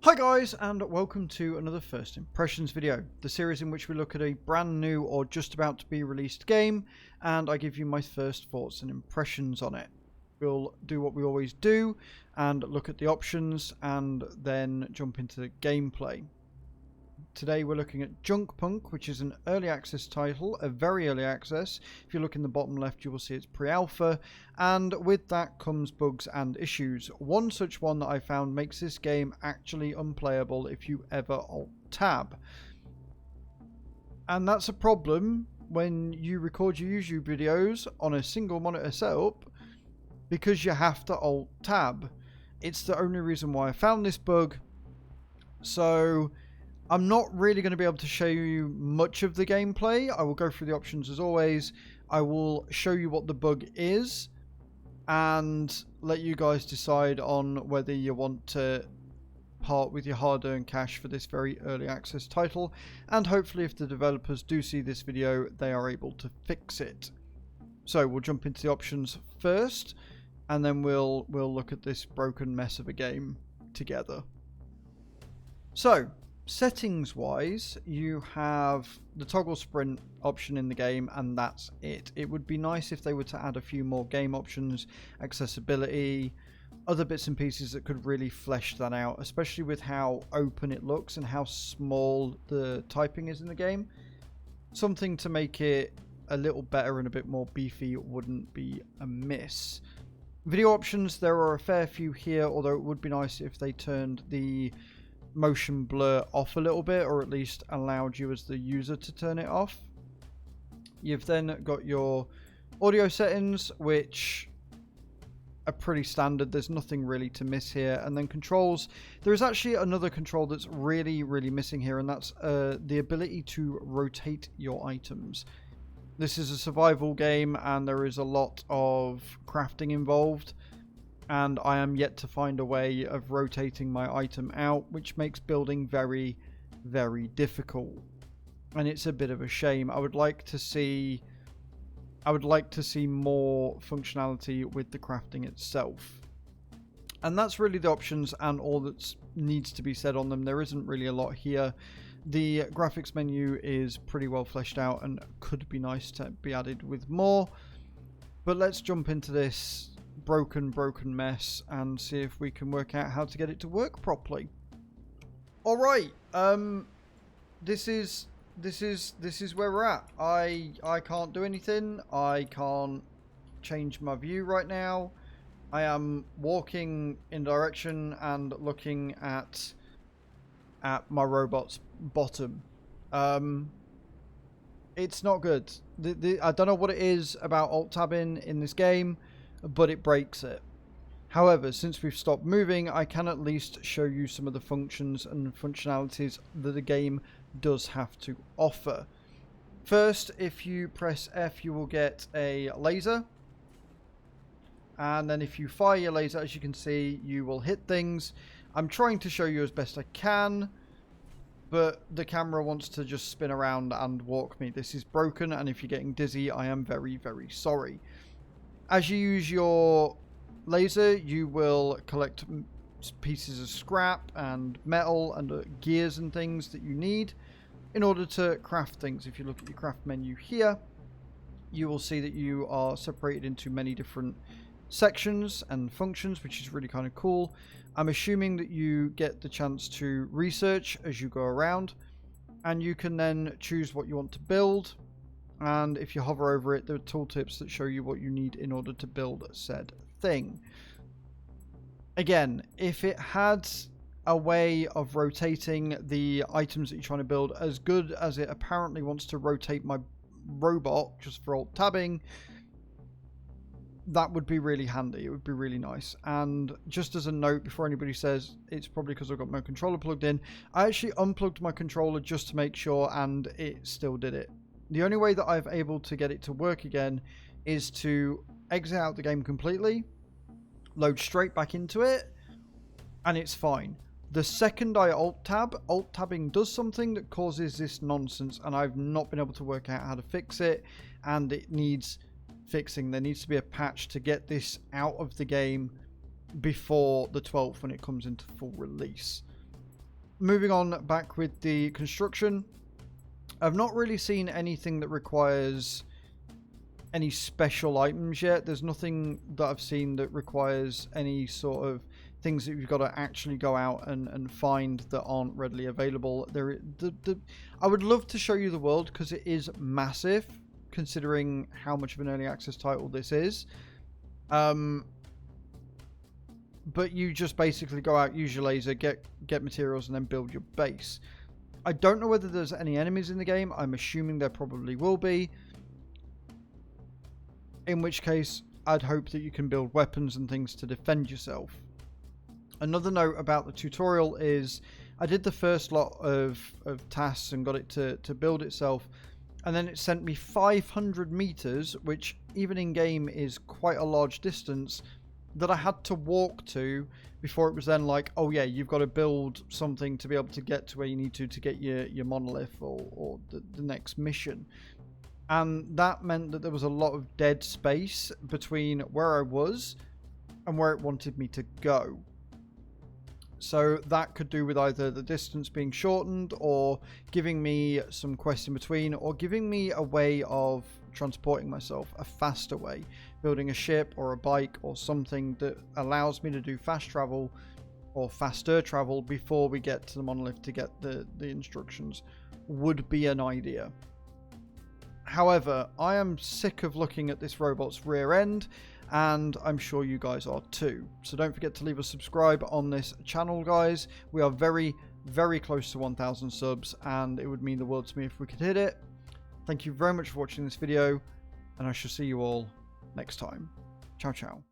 Hi guys, and welcome to another First Impressions video, the series in which we look at a brand new or just about to be released game, and I give you my first thoughts and impressions on it. We'll do what we always do, and look at the options, and then jump into the gameplay. Today we're looking at Junkpunk, which is an early access title, a very early access. If you look in the bottom left, you will see it's pre-alpha, and with that comes bugs and issues. One such one that I found makes this game actually unplayable if you ever Alt-Tab. And that's a problem when you record your YouTube videos on a single monitor setup, because you have to Alt-Tab. It's the only reason why I found this bug. So I'm not really going to be able to show you much of the gameplay. I will go through the options as always. I will show you what the bug is and let you guys decide on whether you want to part with your hard-earned cash for this very early access title, and hopefully if the developers do see this video they are able to fix it. So we'll jump into the options first, and then we'll look at this broken mess of a game together. So settings wise, you have the toggle sprint option in the game, and that's it. It would be nice if they were to add a few more game options, accessibility, other bits and pieces that could really flesh that out, especially with how open it looks and how small the typing is in the game. Something to make it a little better and a bit more beefy wouldn't be amiss. Video options, there are a fair few here, although it would be nice if they turned the motion blur off a little bit, or at least allowed you as the user to turn it off. You've then got your audio settings, which are pretty standard. There's nothing really to miss here. And then controls, there is actually another control that's really missing here, and that's the ability to rotate your items. This is a survival game and there is a lot of crafting involved, and I am yet to find a way of rotating my item out, which makes building very difficult. And it's a bit of a shame. I would like to see more functionality with the crafting itself. And that's really the options and all that needs to be said on them. There isn't really a lot here. The graphics menu is pretty well fleshed out and could be nice to be added with more. But let's jump into this broken mess and see if we can work out how to get it to work properly. All right, this is where we're at. I can't do anything. I can't change my view right now. I am walking in direction and looking at my robot's bottom. It's not good. I don't know what it is about alt-tabbing in this game, but it breaks it. However, since we've stopped moving, I can at least show you some of the functions and functionalities that the game does have to offer. First, if you press F, you will get a laser. And then if you fire your laser, as you can see, you will hit things. I'm trying to show you as best I can, but the camera wants to just spin around and walk me. This is broken, and if you're getting dizzy, I am very sorry. As you use your laser, you will collect pieces of scrap and metal and gears and things that you need in order to craft things. If you look at your craft menu here, you will see that you are separated into many different sections and functions, which is really kind of cool. I'm assuming that you get the chance to research as you go around, and you can then choose what you want to build. And if you hover over it, there are tooltips that show you what you need in order to build said thing. Again, if it had a way of rotating the items that you're trying to build as good as it apparently wants to rotate my robot just for alt-tabbing, that would be really handy. It would be really nice. And just as a note, before anybody says it's probably because I've got my controller plugged in, I actually unplugged my controller just to make sure, and it still did it. The only way that I've able to get it to work again is to exit out the game completely, load straight back into it, and it's fine. The second I alt-tabbing does something that causes this nonsense, and I've not been able to work out how to fix it, and it needs fixing. There needs to be a patch to get this out of the game before the 12th when it comes into full release. moving on back with the construction, I've not really seen anything that requires any special items yet. There's nothing that I've seen that requires any sort of things that you've got to actually go out and find that aren't readily available. I would love to show you the world because it is massive considering how much of an early access title this is. But you just basically go out, use your laser, get materials, and then build your base. I don't know whether there's any enemies in the game. I'm assuming there probably will be. In which case, I'd hope that you can build weapons and things to defend yourself. Another note about the tutorial is I did the first lot of tasks and got it to build itself. And then it sent me 500 meters, which even in game is quite a large distance, that I had to walk to before it was then like, oh yeah, you've got to build something to be able to get to where you need to get your monolith or the next mission. And that meant that there was a lot of dead space between where I was and where it wanted me to go. So that could do with either the distance being shortened or giving me some quests in between or giving me a way of transporting myself, a faster way, building a ship or a bike or something that allows me to do fast travel or faster travel before we get to the monolith to get the instructions would be an idea. However, I am sick of looking at this robot's rear end, and I'm sure you guys are too. So don't forget to leave a subscribe on this channel, guys. We are very, very close to 1,000 subs, and it would mean the world to me if we could hit it. Thank you very much for watching this video, and I shall see you all next time. Ciao, ciao.